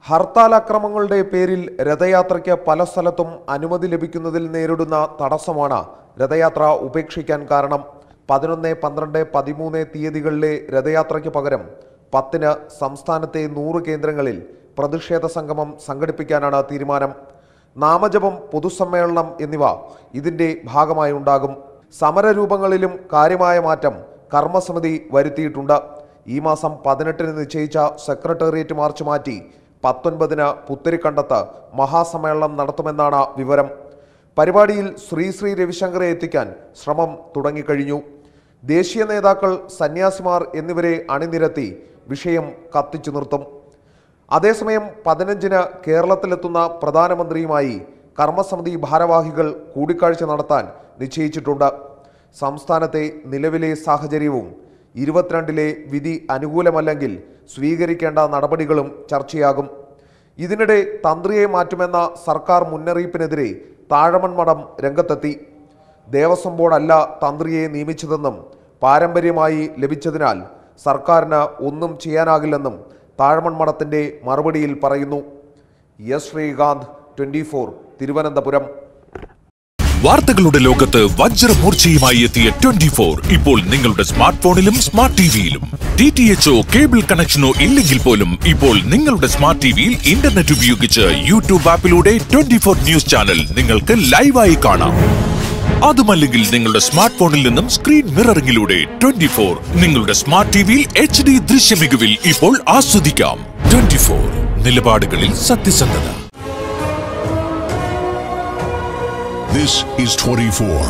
ഹർത്താലാക്രമങ്ങളുടെ പേരിൽ രഥയാത്രയ്ക്ക് പല സ്ഥലത്തും അനുമതി ലഭിക്കുന്നതിൽ നേരിടുന്ന തടസ്സമാണ് രഥയാത്ര ഉപേക്ഷിക്കാൻ കാരണം. 11, 12, 13 തീയതികളിലെ രഥയാത്രയ്ക്ക് പകരം 10-ന് സംസ്ഥാനത്തെ 100 കേന്ദ്രങ്ങളിൽ പ്രതിഷേധ സംഗമം സംഘടിപ്പിക്കാനാണ് തീരുമാനം. നാമജപം, പൊതുസമ്മേളനം എന്നിവ ഇതിന്റെ ഭാഗമായി ഉണ്ടാകും. സമരരൂപങ്ങളിലും കാര്യമായ മാറ്റം കർമ്മസമിതി വരുത്തിയിട്ടുണ്ട്. ഈ മാസം 18-ന് നിശ്ചയിച്ച സെക്രട്ടേറിയറ്റ് മാർച്ച് മാറ്റി 19-ന് പുത്തരിക്കണ്ടത്ത് മഹാസമ്മേളനം നടത്തുമെന്നാണ് വിവരം. പരിപാടിയിൽ ശ്രീ രവിശങ്കറെ എത്തിക്കാൻ ശ്രമം തുടങ്ങിക്കഴിഞ്ഞു. ദേശീയ നേതാക്കൾ, സന്യാസിമാർ എന്നിവരെ അണിനിരത്തി വിഷയം കത്തിച്ചു നിർത്തും. അതേസമയം 15-ന് കേരളത്തിലെത്തുന്ന പ്രധാനമന്ത്രിയുമായി കർമ്മസമിതി ഭാരവാഹികൾ കൂടിക്കാഴ്ച നടത്താൻ നിശ്ചയിച്ചിട്ടുണ്ട്. സംസ്ഥാനത്തെ നിലവിലെ സാഹചര്യവും 22-ലെ വിധി അനുകൂലമല്ലെങ്കിൽ സ്വീകരിക്കേണ്ട നടപടികളും ചർച്ചയാകും. ഇതിനിടെ തന്ത്രിയെ മാറ്റുമെന്ന സർക്കാർ മുന്നറിയിപ്പിനെതിരെ താഴമൺ മഠം രംഗത്തെത്തി. ദേവസ്വം ബോർഡല്ല തന്ത്രിയെ നിയമിച്ചതെന്നും പാരമ്പര്യമായി ലഭിച്ചതിനാൽ സർക്കാരിന് ഒന്നും ചെയ്യാനാകില്ലെന്നും താഴമൺ മഠത്തിന്റെ മറുപടിയിൽ പറയുന്നു. എസ് ശ്രീകാന്ത്, 24, തിരുവനന്തപുരം. വാർത്തകളുടെ ലോകത്ത് വജ്രമൂർച്ചയുമായി എത്തിയ 24 ഇപ്പോൾ നിങ്ങളുടെ സ്മാർട്ട് ഫോണിലും സ്മാർട്ട് ടിവിയിലും. DTHO കേബിൾ കണക്ഷനോ ഇല്ലെങ്കിൽ പോലും ഇപ്പോൾ നിങ്ങളുടെ സ്മാർട്ട് ടിവിയിൽ ഇന്റർനെറ്റ് ഉപയോഗിച്ച് യൂട്യൂബ് ആപ്പിലൂടെ 24 ന്യൂസ് ചാനൽ നിങ്ങൾക്ക് ലൈവായി കാണാം. അതുമല്ലെങ്കിൽ നിങ്ങളുടെ സ്മാർട്ട് ഫോണിൽ നിന്നും സ്ക്രീൻ മിററിംഗിലൂടെ 24 നിങ്ങളുടെ സ്മാർട്ട് ടിവിയിൽ HD ദൃശ്യമികവിൽ ഇപ്പോൾ ആസ്വദിക്കാം. 24 നിലപാടുകളിൽ സത്യസന്ധത. This is 24.